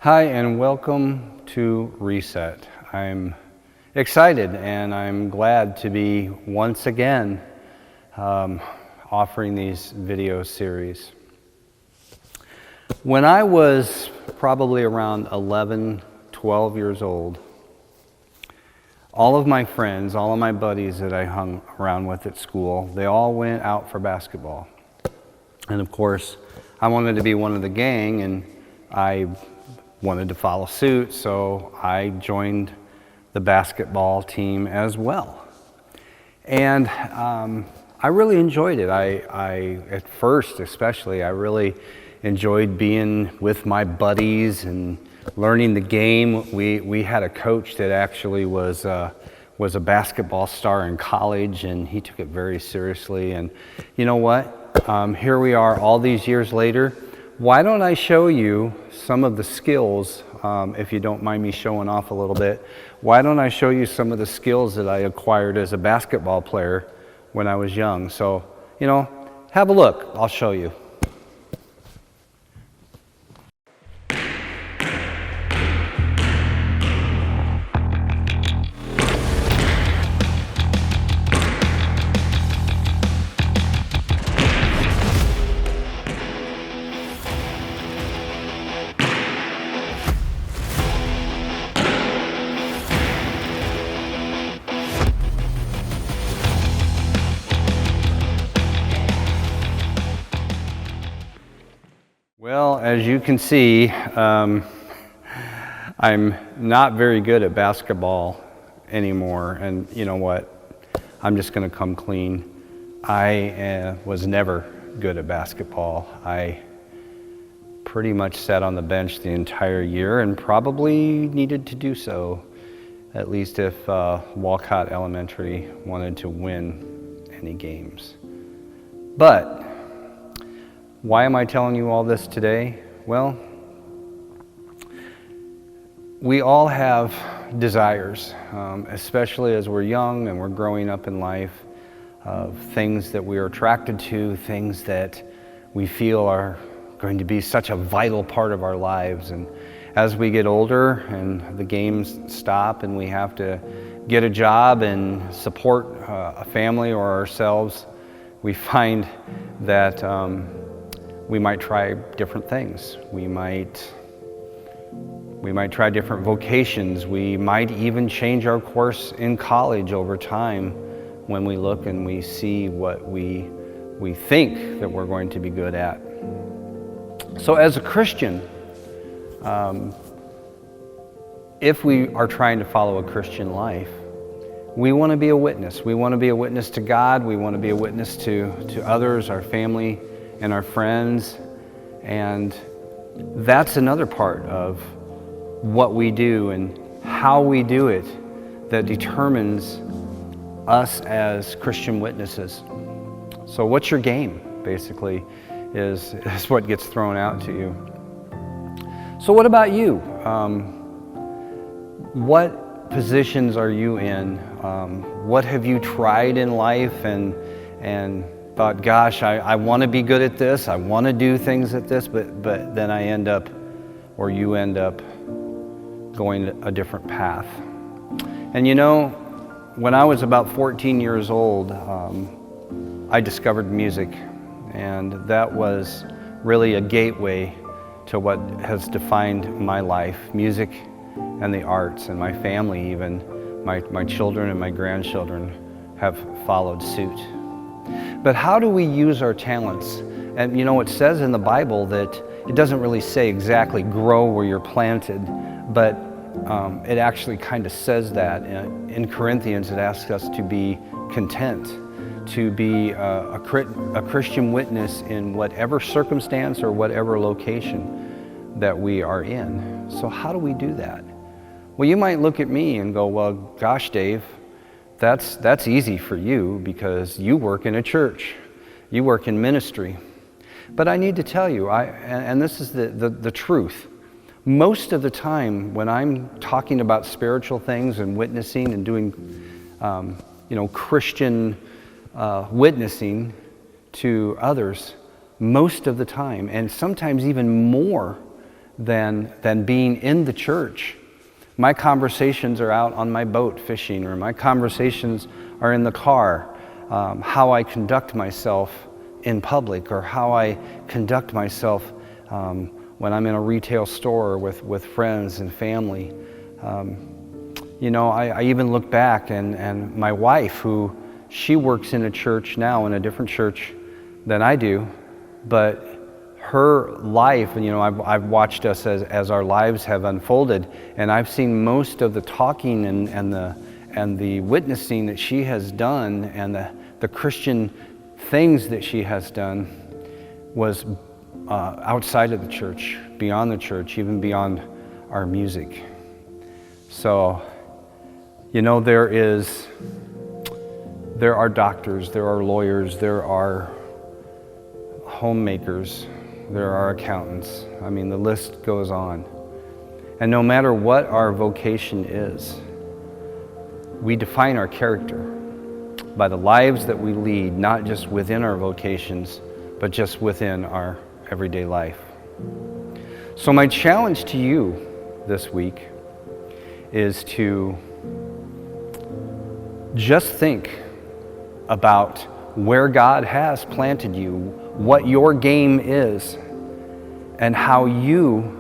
Hi, and welcome to Reset. I'm excited and I'm glad to be once again offering these video series. When I was probably around 11, 12 years old, all of my friends, all of my buddies that I hung around with at school, they all went out for basketball. And of course, I wanted to be one of the gang, and I wanted to follow suit, so I joined the basketball team as well. And I really enjoyed it. I at first especially, I really enjoyed being with my buddies and learning the game. We had a coach that actually was a basketball star in college, and he took it very seriously. And you know what? Here we are all these years later. Why don't I show you some of the skills, if you don't mind me showing off a little bit, why don't I show you some of the skills that I acquired as a basketball player when I was young? So, have a look. I'll show you. Well, as you can see, I'm not very good at basketball anymore, and you know what? I'm just going to come clean. I was never good at basketball. I pretty much sat on the bench the entire year and probably needed to do so, at least if Walcott Elementary wanted to win any games. But why am I telling you all this today? Well, we all have desires, especially as we're young and we're growing up in life, of things that we are attracted to, things that we feel are going to be such a vital part of our lives. And as we get older and the games stop and we have to get a job and support a family or ourselves, we find that we might try different things. We might try different vocations. We might even change our course in college over time when we look and we see what we think that we're going to be good at. So as a Christian, if we are trying to follow a Christian life, we want to be a witness. We want to be a witness to God. We want to be a witness to others, our family, and our friends, and that's another part of what we do and how we do it that determines us as Christian witnesses. So what's your game, basically, is what gets thrown out to you. So what about you? What positions are you in? What have you tried in life and thought, gosh, I want to be good at this, I want to do things at this, but then I end up, or you end up, going a different path. And when I was about 14 years old, I discovered music, and that was really a gateway to what has defined my life, music and the arts, and my family even, my children and my grandchildren have followed suit. But how do we use our talents? And it says in the Bible that it doesn't really say exactly grow where you're planted, but it actually kind of says that. In Corinthians, it asks us to be content, to be a Christian witness in whatever circumstance or whatever location that we are in. So how do we do that? Well, you might look at me and go, well, gosh, Dave, that's easy for you because you work in a church, you work in ministry. But I need to tell you, and this is the truth, most of the time when I'm talking about spiritual things and witnessing and doing Christian witnessing to others, most of the time, and sometimes even more than being in the church. My conversations are out on my boat fishing, or my conversations are in the car, how I conduct myself in public, or how I conduct myself when I'm in a retail store with friends and family. I even look back and my wife, who she works in a church now, in a different church than I do, but her life, and I've watched us as our lives have unfolded, and I've seen most of the talking and the witnessing that she has done, and the Christian things that she has done was outside of the church, beyond the church, even beyond our music. So, there are doctors, there are lawyers, there are homemakers, there are accountants. I mean, the list goes on. And no matter what our vocation is, we define our character by the lives that we lead, not just within our vocations, but just within our everyday life. So my challenge to you this week is to just think about where God has planted you, what your game is, and how you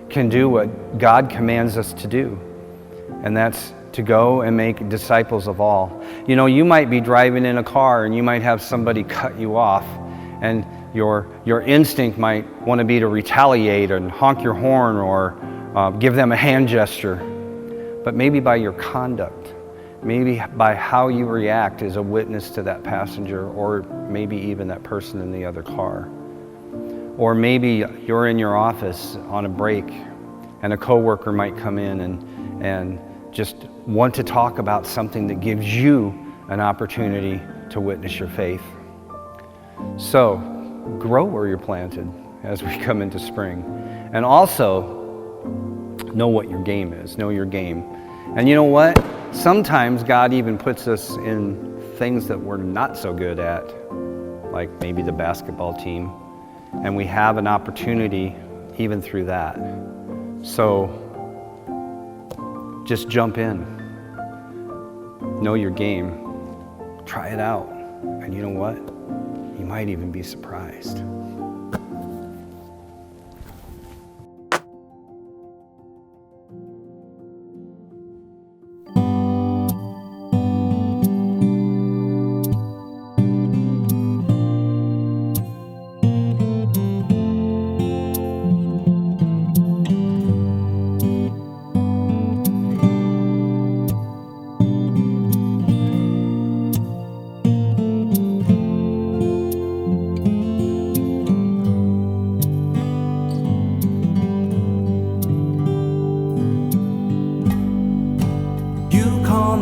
can do what God commands us to do. And that's to go and make disciples of all. You might be driving in a car and you might have somebody cut you off, and your instinct might want to be to retaliate and honk your horn or give them a hand gesture. But maybe by your conduct, maybe by how you react as a witness to that passenger, or maybe even that person in the other car. Or maybe you're in your office on a break and a coworker might come in and just want to talk about something that gives you an opportunity to witness your faith. So, grow where you're planted as we come into spring. And also, know what your game is. Know your game. And you know what? Sometimes God even puts us in things that we're not so good at, like maybe the basketball team. And we have an opportunity even through that. So just jump in. Know your game. Try it out. And you know what? You might even be surprised.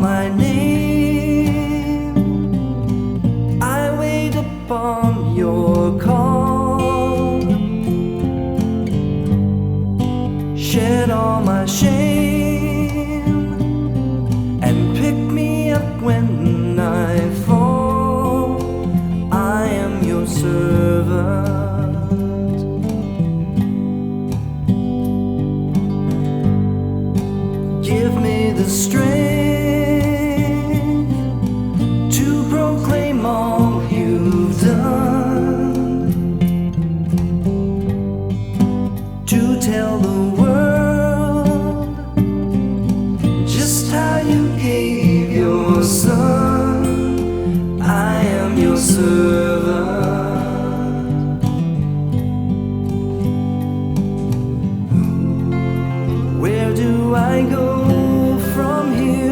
My name, I wait upon your call. Shed all my shame and pick me up when I fall. I am your servant. Give me the strength all you've done, to tell the world just how you gave your son. I am your servant. Where do I go from here?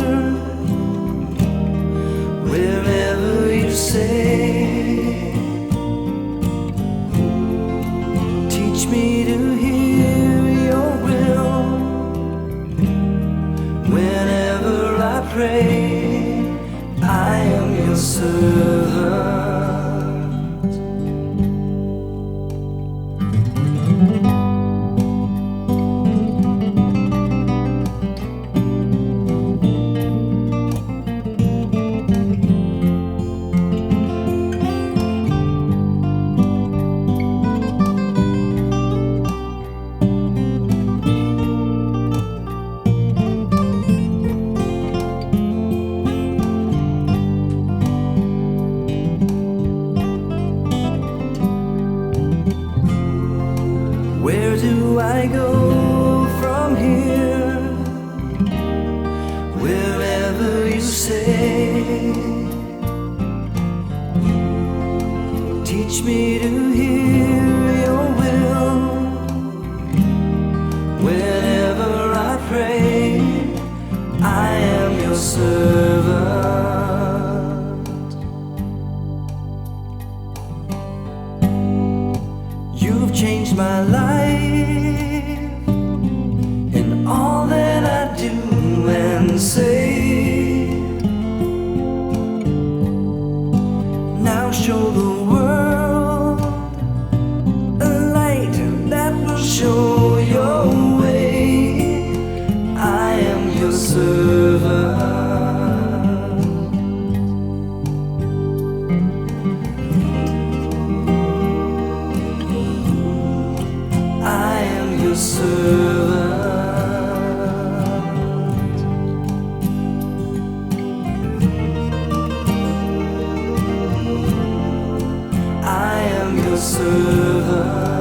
Wherever you say, teach me to hear your will. Whenever I pray, I am your servant. I go from here? Wherever you say, teach me to hear your will. Whenever I pray, I am your servant. You've changed my life in all that I do and say. Now show the world a light that will show your way. I am your servant. I am your servant. I am your servant.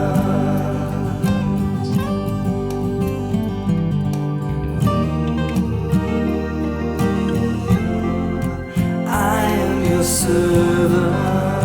I am your servant.